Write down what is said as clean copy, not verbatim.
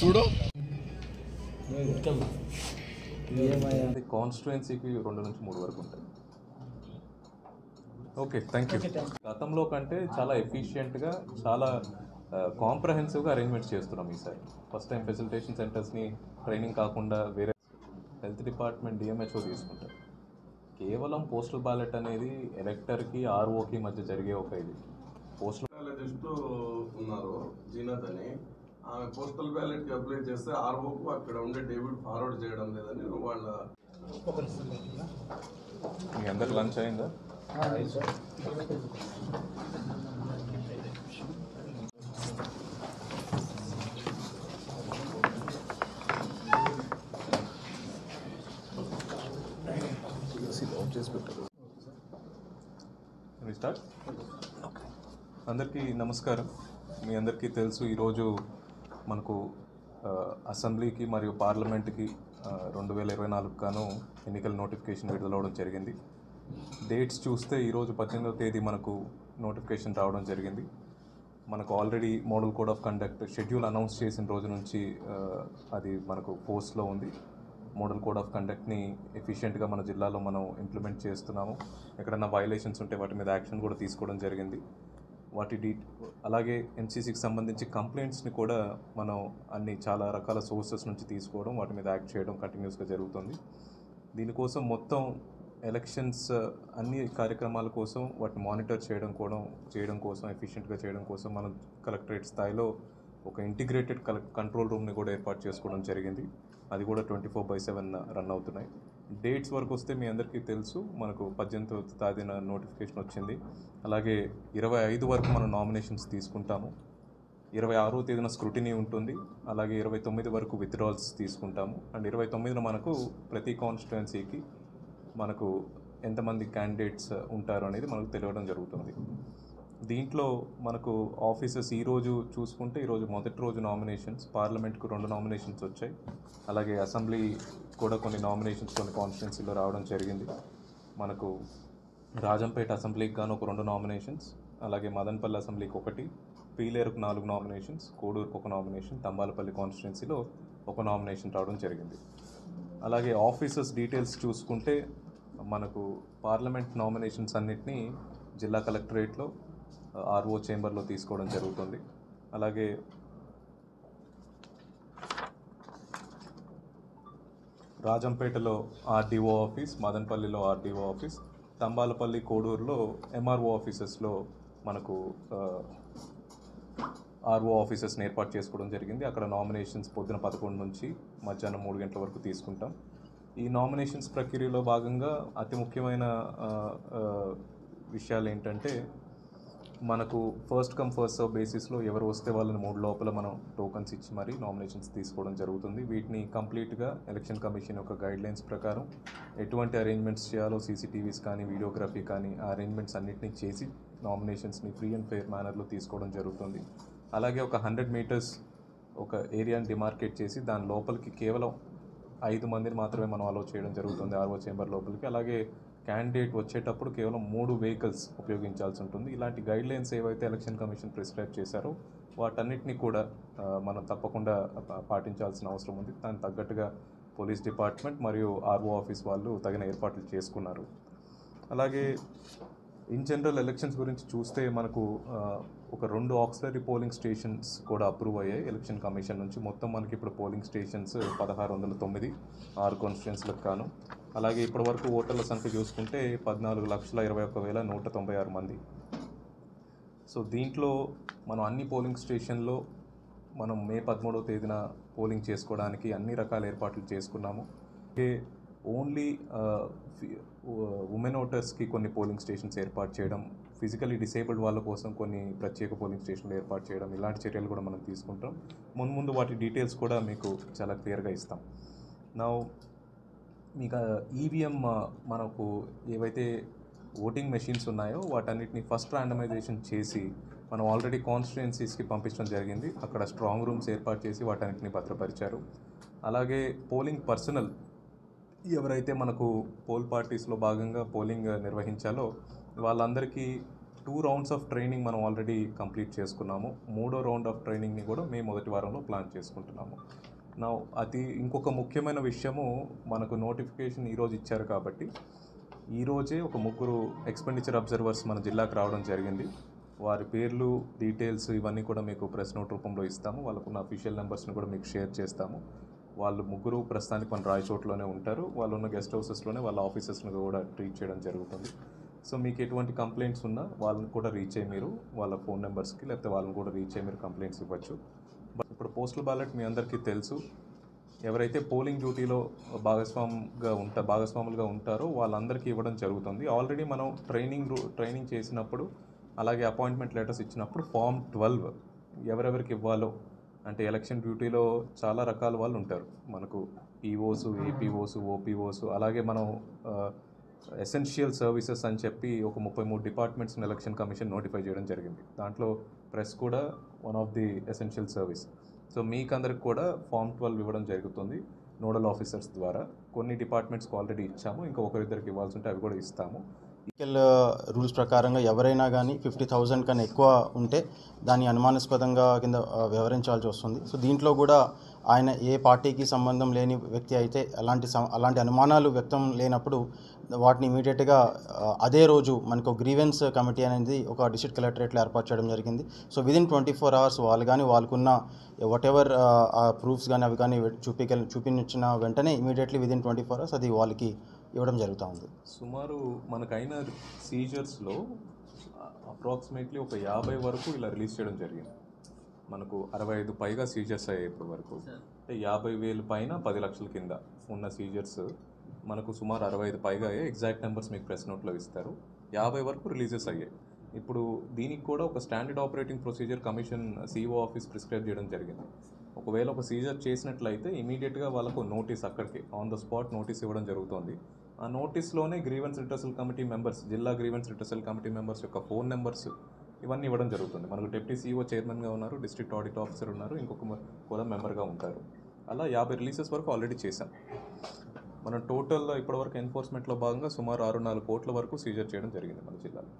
చూడు కాన్స్టిట్యుయెన్సీకి 2 నుంచి 3 వరకు ఉంటాయి. Okay, thank you. గతంలో కంటే చాలా ఎఫిషియెంట్గా, చాలా కాంప్రహెన్సివ్గా అరేంజ్మెంట్స్ చేస్తున్నాం ఈసారి. ఫస్ట్ టైం ఫెసిలిటేషన్ సెంటర్స్ని ట్రైనింగ్ కాకుండా వేరే హెల్త్ డిపార్ట్మెంట్ డిఎంహెచ్ఓ తీసుకుంటారు. కేవలం పోస్టల్ బ్యాలెట్ అనేది ఎలక్టర్కి ఆర్ఓకి మధ్య జరిగే ఒక ఇది. పోస్టల్ బ్యాలెట్ ఉన్నారు జీనత్ అని, ఆమె పోస్టల్ బ్యాలెట్కి అప్లై చేస్తే ఆర్ఓకు అక్కడ ఉండే డేవిడ్ ఫార్వర్డ్ చేయడం లేదని వాళ్ళ. మీ అందరికి లంచ్ అయిందా? స్టార్ట్. అందరికీ నమస్కారం. మీ అందరికీ తెలుసు, ఈరోజు మనకు అసెంబ్లీకి మరియు పార్లమెంట్కి 2024 గాను ఎన్నికల నోటిఫికేషన్ విడుదలవడం జరిగింది. డేట్స్ చూస్తే ఈరోజు 18వ తేదీ మనకు నోటిఫికేషన్ రావడం జరిగింది. మనకు already model code of conduct schedule announce చేసిన రోజు నుంచి అది మనకు పోస్ట్లో ఉంది. మోడల్ కోడ్ ఆఫ్ కండక్ట్ని ఎఫిషియెంట్గా మన జిల్లాలో మనం ఇంప్లిమెంట్ చేస్తున్నాము. ఎక్కడన్నా వైలేషన్స్ ఉంటే వాటి మీద యాక్షన్ కూడా తీసుకోవడం జరిగింది. అలాగే ఎన్సీసీకి సంబంధించి కంప్లైంట్స్ని కూడా మనం చాలా రకాల సోర్సెస్ నుంచి తీసుకోవడం, వాటి మీద యాక్ట్ చేయడం కంటిన్యూస్గా జరుగుతుంది. దీనికోసం మొత్తం ఎలక్షన్స్ అన్ని కార్యక్రమాల కోసం వాటిని మానిటర్ చేయడం కోసం ఎఫిషియెంట్గా చేయడం కోసం మనం కలెక్టరేట్ స్థాయిలో ఒక ఇంటిగ్రేటెడ్ కంట్రోల్ రూమ్ని కూడా ఏర్పాటు చేసుకోవడం జరిగింది. అది కూడా 24/7 రన్ అవుతున్నాయి. డేట్స్ వరకు వస్తే మీ అందరికీ తెలుసు, మనకు 18వ తేదీన నోటిఫికేషన్ వచ్చింది. అలాగే 25 వరకు మనం నామినేషన్స్ తీసుకుంటాము. 26వ తేదీన స్క్రూటినీ ఉంటుంది. అలాగే 29 వరకు విత్డ్రాల్స్ తీసుకుంటాము. అండ్ 29న మనకు ప్రతి కాన్స్టిట్యుయెన్సీకి మనకు ఎంతమంది క్యాండిడేట్స్ ఉంటారు అనేది మనకు తెలియడం జరుగుతుంది. దీంట్లో మనకు ఆఫీసర్స్ ఈరోజు చూసుకుంటే, ఈరోజు మొదటి రోజు నామినేషన్స్, పార్లమెంట్కు 2 నామినేషన్స్ వచ్చాయి. అలాగే అసెంబ్లీ కూడా కొన్ని నామినేషన్స్ కొన్ని కాన్స్టిట్యుయెన్సీలో రావడం జరిగింది. మనకు రాజంపేట అసెంబ్లీకి గాను ఒక 2 నామినేషన్స్, అలాగే మదనపల్లి అసెంబ్లీకి 1, పీలేరుకు 4 నామినేషన్స్, కోడూరుకు 1 నామినేషన్, తంబాలపల్లి కాన్స్టిట్యుయెన్సీలో 1 నామినేషన్ రావడం జరిగింది. అలాగే ఆఫీసర్స్ డీటెయిల్స్ చూసుకుంటే, మనకు పార్లమెంట్ నామినేషన్స్ అన్నిటినీ జిల్లా కలెక్టరేట్లో ఆర్ఓ చేంబర్లో తీసుకోవడం జరుగుతుంది. అలాగే రాజంపేటలో ఆర్డీఓ ఆఫీస్, మదనపల్లిలో ఆర్డీఓ ఆఫీస్, తంబాలపల్లి, కోడూరులో ఎంఆర్ఓ ఆఫీసెస్లో మనకు ఆర్ఓ ఆఫీసెస్ని ఏర్పాటు చేసుకోవడం జరిగింది. అక్కడ నామినేషన్స్ పొద్దున 11 నుంచి మధ్యాహ్నం 3 గంటల వరకు తీసుకుంటాం. ఈ నామినేషన్స్ ప్రక్రియలో భాగంగా అతి ముఖ్యమైన విషయాలు ఏంటంటే, మనకు ఫస్ట్ కమ్ ఫస్ట్ సర్వ్ బేసిస్లో ఎవరు వస్తే వాళ్ళని 3 లోపల మనం టోకన్స్ ఇచ్చి మరీ నామినేషన్స్ తీసుకోవడం జరుగుతుంది. వీటిని కంప్లీట్గా ఎలక్షన్ కమిషన్ యొక్క గైడ్లైన్స్ ప్రకారం ఎటువంటి అరేంజ్మెంట్స్ చేయాలో, సీసీటీవీస్ కానీ, వీడియోగ్రఫీ కానీ, ఆ అరేంజ్మెంట్స్ అన్నింటినీ చేసి నామినేషన్స్ని ఫ్రీ అండ్ ఫెయిర్ మేనర్లో తీసుకోవడం జరుగుతుంది. అలాగే ఒక 100 మీటర్స్ ఒక ఏరియాని డిమార్కేట్ చేసి దాని లోపలికి కేవలం 5 మందిని మాత్రమే మనం అలో చేయడం జరుగుతుంది ఆర్ఓ చేంబర్ లోపలికి. అలాగే క్యాండిడేట్ వచ్చేటప్పుడు కేవలం 3 వెహికల్స్ ఉపయోగించాల్సి ఉంటుంది. ఇలాంటి గైడ్లైన్స్ ఏవైతే ఎలక్షన్ కమిషన్ ప్రిస్క్రైబ్ చేశారో వాటన్నిటిని కూడా మనం తప్పకుండా పాటించాల్సిన అవసరం ఉంది. దానికి తగ్గట్టుగా పోలీస్ డిపార్ట్మెంట్ మరియు ఆర్ఓ ఆఫీస్ వాళ్ళు తగిన ఏర్పాట్లు చేసుకున్నారు. అలాగే ఇన్ జనరల్ ఎలక్షన్స్ గురించి చూస్తే, మనకు ఒక 2 ఆక్సిలరీ పోలింగ్ స్టేషన్స్ కూడా అప్రూవ్ అయ్యాయి ఎలక్షన్ కమిషన్ నుంచి. మొత్తం మనకి ఇప్పుడు పోలింగ్ స్టేషన్స్ 1609 6 కాన్స్టిట్యుయెన్సీలకు కాను. అలాగే ఇప్పటి వరకు ఓటర్ల సంఖ్య చూసుకుంటే 14,21,196 మంది. సో దీంట్లో మనం అన్ని పోలింగ్ స్టేషన్లో మనం మే 13వ తేదీన పోలింగ్ చేసుకోవడానికి అన్ని రకాల ఏర్పాట్లు చేసుకున్నాము. ఓన్లీ ఉమెన్ ఓటర్స్కి కొన్ని పోలింగ్ స్టేషన్స్ ఏర్పాటు చేయడం, ఫిజికలీ డిసేబుల్డ్ వాళ్ళ కోసం కొన్ని ప్రత్యేక పోలింగ్ స్టేషన్లు ఏర్పాటు చేయడం, ఇలాంటి చర్యలు కూడా మనం తీసుకుంటాం. ముందు వాటి డీటెయిల్స్ కూడా మీకు చాలా క్లియర్గా ఇస్తాం. మీకు ఈవీఎం మనకు ఏవైతే ఓటింగ్ మెషిన్స్ ఉన్నాయో వాటన్నిటిని ఫస్ట్ ర్యాండమైజేషన్ చేసి మనం ఆల్రెడీ కాన్స్టిట్యుయెన్సీస్కి పంపించడం జరిగింది. అక్కడ స్ట్రాంగ్ రూమ్స్ ఏర్పాటు చేసి వాటన్నిటిని భద్రపరిచారు. అలాగే పోలింగ్ పర్సనల్ ఎవరైతే మనకు పోల్ పార్టీస్లో భాగంగా పోలింగ్ నిర్వహించాలో వాళ్ళందరికీ 2 రౌండ్స్ ఆఫ్ ట్రైనింగ్ మనం ఆల్రెడీ కంప్లీట్ చేసుకున్నాము. 3వ రౌండ్ ఆఫ్ ట్రైనింగ్ని కూడా మే మొదటి వారంలో ప్లాన్ చేసుకుంటున్నాము. నా అది ఇంకొక ముఖ్యమైన విషయము, మనకు నోటిఫికేషన్ ఈరోజు ఇచ్చారు కాబట్టి ఈరోజే ఒక 3 ఎక్స్పెండిచర్ అబ్జర్వర్స్ మన జిల్లాకు రావడం జరిగింది. వారి పేర్లు, డీటెయిల్స్ ఇవన్నీ కూడా మీకు ప్రెస్ నోట్ రూపంలో ఇస్తాము. వాళ్ళకున్న అఫీషియల్ నెంబర్స్ని కూడా మీకు షేర్ చేస్తాము. వాళ్ళు 3 ప్రస్తుతానికి మన రాయచోట్లోనే ఉంటారు. వాళ్ళు ఉన్న గెస్ట్ హౌసెస్లోనే వాళ్ళ ఆఫీసెస్ని కూడా ట్రీట్ చేయడం జరుగుతుంది. సో మీకు ఎటువంటి కంప్లైంట్స్ ఉన్నా వాళ్ళని కూడా రీచ్ అయ్యి మీరు వాళ్ళ ఫోన్ నెంబర్స్కి, లేకపోతే వాళ్ళని కూడా రీచ్ అయ్యి మీరు కంప్లైంట్స్ ఇవ్వచ్చు. బట్ ఇప్పుడు పోస్టల్ బ్యాలెట్ మీ అందరికీ తెలుసు. ఎవరైతే పోలింగ్ డ్యూటీలో భాగస్వాములుగా ఉంటారో వాళ్ళందరికీ ఇవ్వడం జరుగుతుంది. ఆల్రెడీ మనం ట్రైనింగ్ చేసినప్పుడు, అలాగే అపాయింట్మెంట్ లెటర్స్ ఇచ్చినప్పుడు ఫామ్ 12 ఎవరెవరికి ఇవ్వాలో, అంటే ఎలక్షన్ డ్యూటీలో చాలా రకాల వాళ్ళు ఉంటారు. మనకు ఈఓస్, ఏపీఓస్, ఓపీఓస్, అలాగే మనం ఎసెన్షియల్ సర్వీసెస్ అని చెప్పి ఒక 33 డిపార్ట్మెంట్స్ని ఎలక్షన్ కమిషన్ నోటిఫై చేయడం జరిగింది. దాంట్లో ప్రెస్ కూడా one of the essential service. So మీకు అందరికి కూడా ఫామ్ 12 ఇవ్వడం జరుగుతుంది నోడల్ ఆఫీసర్స్ ద్వారా. కొన్ని డిపార్ట్మెంట్స్కి ఆల్రెడీ ఇచ్చాము, ఇంకా ఒకరిద్దరికి ఇవ్వాల్సి ఉంటే అవి కూడా ఇస్తాము. రూల్స్ ప్రకారంగా ఎవరైనా కానీ 50,000 కన్నా ఎక్కువ ఉంటే దాన్ని అనుమానాస్పదంగా కింద వ్యవహరించాల్సి వస్తుంది. సో దీంట్లో కూడా ఆయన ఏ పార్టీకి సంబంధం లేని వ్యక్తి అయితే అలాంటి అనుమానాలు వ్యక్తం లేనప్పుడు వాటిని ఇమీడియట్గా అదే రోజు మనకు గ్రీవెన్స్ కమిటీ అనేది ఒక డిస్ట్రిక్ట్ కలెక్టరేట్లో ఏర్పాటు చేయడం జరిగింది. సో విదిన్ 24 అవర్స్ వాళ్ళు కానీ వాళ్ళకున్న వాటెవర్ ప్రూఫ్స్ కానీ అవి కానీ చూపించిన వెంటనే ఇమీడియట్లీ విదిన్ 24 అవర్స్ అది వాళ్ళకి ఇవ్వడం జరుగుతూ ఉంది. సుమారు మనకైన సీజర్స్లో అప్రాక్సిమేట్లీ ఒక 50 వరకు ఇలా రిలీజ్ చేయడం జరిగింది. మనకు 65 పైగా సీజర్స్ అయ్యాయి ఇప్పటి వరకు. అంటే 50,000 పైన 10 లక్షల కింద ఉన్న సీజర్స్ మనకు సుమారు 65 పైగా అయ్యాయి. ఎగ్జాక్ట్ నెంబర్స్ మీకు ప్రెస్ నోట్లో ఇస్తారు. 50 వరకు రిలీజెస్ అయ్యాయి. ఇప్పుడు దీనికి కూడా ఒక standard operating procedure commission CEO office prescribe చేయడం జరిగింది. ఒకవేళ ఒక సీజర్ చేసినట్లయితే ఇమీడియట్గా వాళ్ళకు నోటీస్, అక్కడికి ఆన్ ద స్పాట్ నోటీస్ ఇవ్వడం జరుగుతుంది. ఆ నోటీస్లోనే గ్రీవెన్స్ రిట్రసల్ కమిటీ మెంబర్స్, జిల్లా గ్రీవెన్స్ రిట్రసల్ కమిటీ మెంబర్స్ యొక్క ఫోన్ నెంబర్స్ ఇవన్నీ ఇవ్వడం జరుగుతుంది. మనకు డిప్యూటీ సిఇఓ చైర్మన్గా ఉన్నారు, డిస్ట్రిక్ట్ ఆడిట్ ఆఫీసర్ ఉన్నారు, ఇంకొక కూడా మెంబర్గా ఉంటారు. అలా 50 రిలీజెస్ వరకు ఆల్రెడీ చేశాం. మనం టోటల్ ఇప్పటివరకు ఎన్ఫోర్స్మెంట్లో భాగంగా సుమారు 6.4 కోట్ల వరకు సీజర్ చేయడం జరిగింది మన జిల్లాలో.